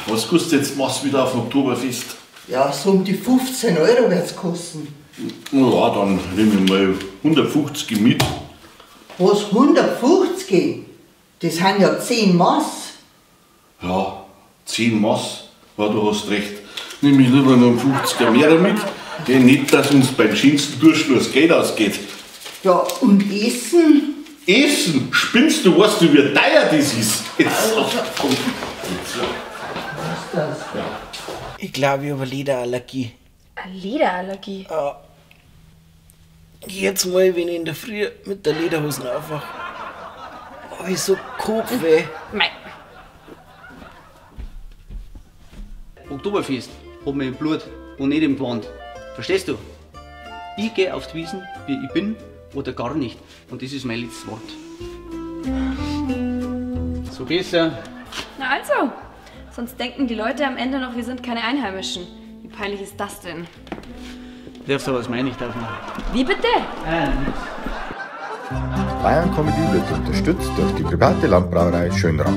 Was kostet jetzt Maß wieder auf dem Oktoberfest? Ja, so um die 15 € wird's kosten. Na ja, dann nehme ich mal 150 mit. Was, 150? Das sind ja 10 Maß. Ja, 10 Maß. Ja, du hast recht. Nehme ich lieber noch einen 50er mehr mit. Denn nicht, dass uns beim schönsten Durchschluss Geld ausgeht. Ja, und Essen? Essen? Spinnst du? Weißt du, wie teuer das ist? Jetzt, komm. Was ist das? Ja. Ich glaube, ich habe eine Lederallergie. Eine Lederallergie? Ja. Jetzt mal, wenn ich in der Früh mit der Lederhosen aufwache, habe ich so Kopfweh. Mei. Oktoberfest hat mir im Blut und nicht im Gewand. Verstehst du? Ich gehe auf die Wiesn, wie ich bin, oder gar nicht. Und das ist mein letztes Wort. So besser. Na also, sonst denken die Leute am Ende noch, wir sind keine Einheimischen. Wie peinlich ist das denn? Darfst du was meine ich darf noch? Wie bitte? Bayern Comedy wird unterstützt durch die private Landbrauerei Schönrau.